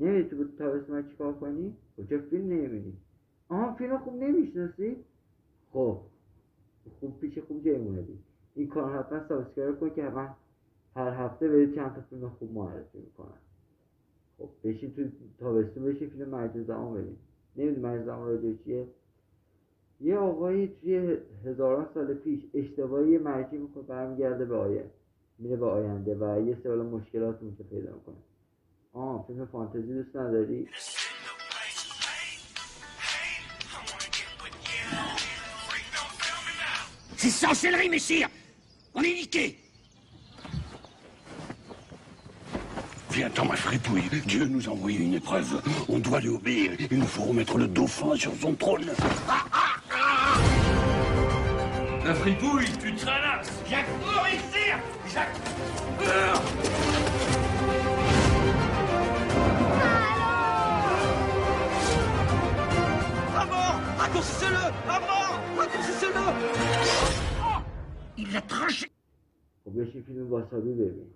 نمیدی تو تابستون من چیکار کنی؟ کجا فیلم نمیبینی؟ آها فیلم خوب نمیشناسی؟ خب خوب پیش خوب جای اومدی. این کار حتما سابسکرایب کن که من هر هفته به چند تا فیلم خوب معرفی میکنم. خب بشین تو تابستون بشین فیلم مرج زمان ببین. نمیدونی مرج زمان راجع چیه؟ یه آقایی توی هزاران سال پیش اشتباهی مرجی میکنه برمیگرده به آینده، میره به آینده و یه سری مشکلات اونجا پیدا میکنه. فیلم فانتزی دوست نداری؟ C'est sorcellerie, messire! On est niqué! Viens-t'en, ma fripouille. Dieu nous a envoyé une épreuve. On doit lui obéir. Il nous faut remettre le dauphin sur son trône. La fripouille, tu te ralasses! Jacques, mort ici! Jacques! À mort! Raccourcissez-le! À mort! Raccourcissez-le! Il l'a tranché! خب بشین فیلم واسابی ببین.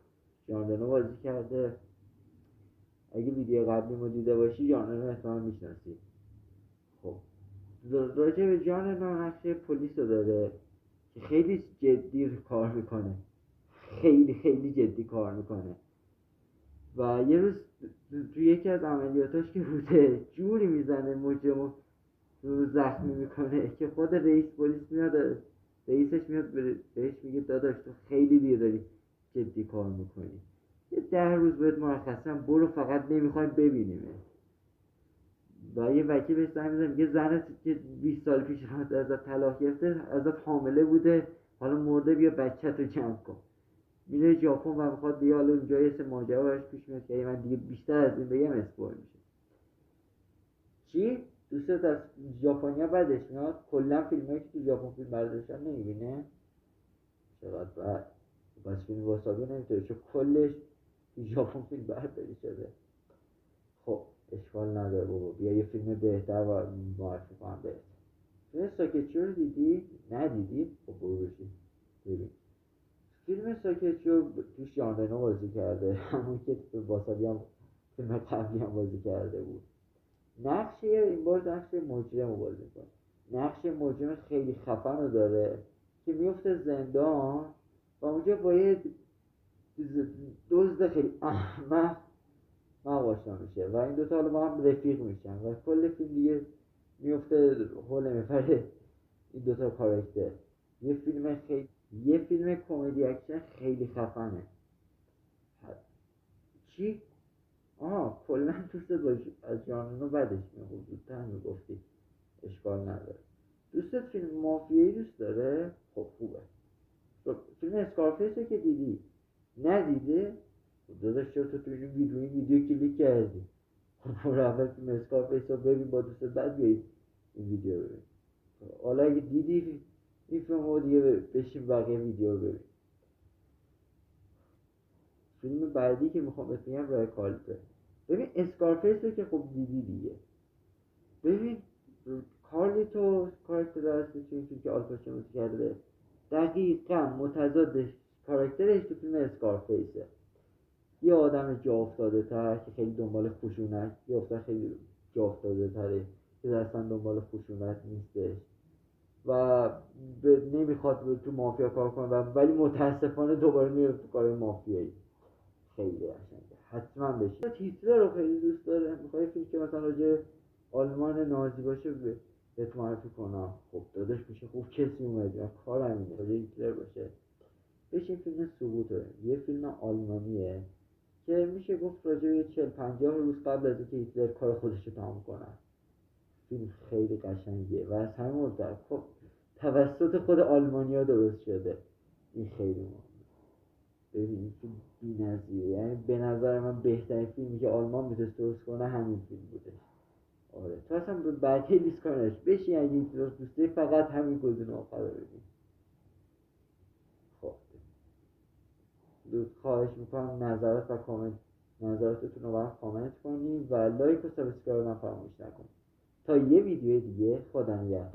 ژان رنو بازی کرده. اگه ویدیو قبلی ما دیده باشی ژان رنو احتمال میشناسی. خب راجع به ژان رنو نقش پلیس رو داره که خیلی جدی کار میکنه، خیلی جدی کار میکنه و یه روز تو یکی از عملیاتاش که بوده جوری میزنه مجرمو رو زخمی میکنه که خود رئیس پلیس میاد، رئیسش میاد بهش میگه داداش تو خیلی دیر داری جدی کار میکنی، یه 10 روز بهت مرخصم، برو فقط نمیخوایم ببینیمه. و یه وکیل بهش زنگ میزنه میگه زنت که 20 سال پیش ازت طلاق گرفته ازت حامله بوده حالا مرده، بیا بچه‌تو جمع کن. میره ژاپن و میخواد دیگه حالا اونجا یه سری ماجرا براش پیش میاد که من دیگه بیشتر از این بگم اسپویل میشه. چی؟ دوستت از ژاپنیا بدش میاد؟ کلا فیلمایی که تو ژاپن فیلم برداشتن نمیبینه؟ چقدر بد. بس فیلم واسابی نمیتونه چون کلش تو ژاپن فیلم برداری شده. خب اشکال نداره بابا، بیا یه فیلم بهتر و معرفی کنم بهت. فیلم ساکچیو رو دیدی؟ ندیدی؟ خب برو بشین ببین. فیلم ساکچیو توش ژان رنو بازی کرده، همون که تو واسابی هم فیلم قبلی هم بازی کرده بود. نقش این بار نقش مجرم رو بازی کنه. نقش مجرم خیلی خفن رو داره که میفته زندان و اونجا با یه دزد خیلی احمق آشنا میشه و این دوتا حالا با هم رفیق میشن و کل فیلم دیگه میفته حول میفره این دوتا کاراکتر. یه فیلم کمدی اکشن خیلی خفنه. چی؟ کلا دوست داشت از ژان رنو بدش میاد، زودتر میگفتی اشکال نداره. دوستت فیلم مافیایی دوست داره؟ خب خوبه. فیلم اسکارفیس که دیدی؟ ندیده؟ داداش چرا تو این ویدیو کلیک کردی؟ خب برو اول فیلم اسکارفیس رو ببین با دوستت، بعد بیایید این ویدیو رو ببین. حالا اگه دیدی این فیلم رو دیگه بشین بقیه ویدیو رو ببین. فیلم بعدی که میخوام بهت بگم رای کارلیتو. ببین اسکارفیس رو که خب دیدی دیگه. ببین کارلیتو کاراکتر هستی توی فیلم که آلپاچینو کرده دقیقا متضادش کاراکترش تو فیلم اسکارفیسه. یه آدم جا افتاده تر که خیلی دنبال خشونت، یه آدم خیلی جا افتاده تره که اصلا دنبال خشونت نیستش و نمیخواد تو مافیا کار کنه ولی متاسفانه دوباره میره تو کار مافیایی. خیلی قشنگه، حتما بشین. هیتلر رو خیلی دوست داره، میخوای فیلم که مثلا راجع آلمان نازی باشه بهت معرفی کنم. خب داداش میشه خوب کسی اومد من کارم اینه راجع هیتلر باشه. بشین فیلم سقوطه، یه فیلم آلمانیه که میشه گفت راجع به 40-50 روز قبل از اینکه هیتلر کار خودش رو تمام کنه. فیلم خیلی قشنگیه و از همه مهمتر خب توسط خود آلمانیا درست شده. این خیلی مهمه. ببین این فیلم بی‌نظیره، یعنی به نظر من بهترین فیلمی که آلمان میتونست درست کنه همین فیلم بوده. آره تو اصلا بقیه لیست کنش بشین اگه هیتلر دوست داری فقط همین گزینه آخر رو ببین. خب خواهش میکنم نظراتتون رو برام کامنت کنید و لایک و سابسکرایب هم فراموش نکنید. تا یه ویدیو دیگه خدا نگهدار.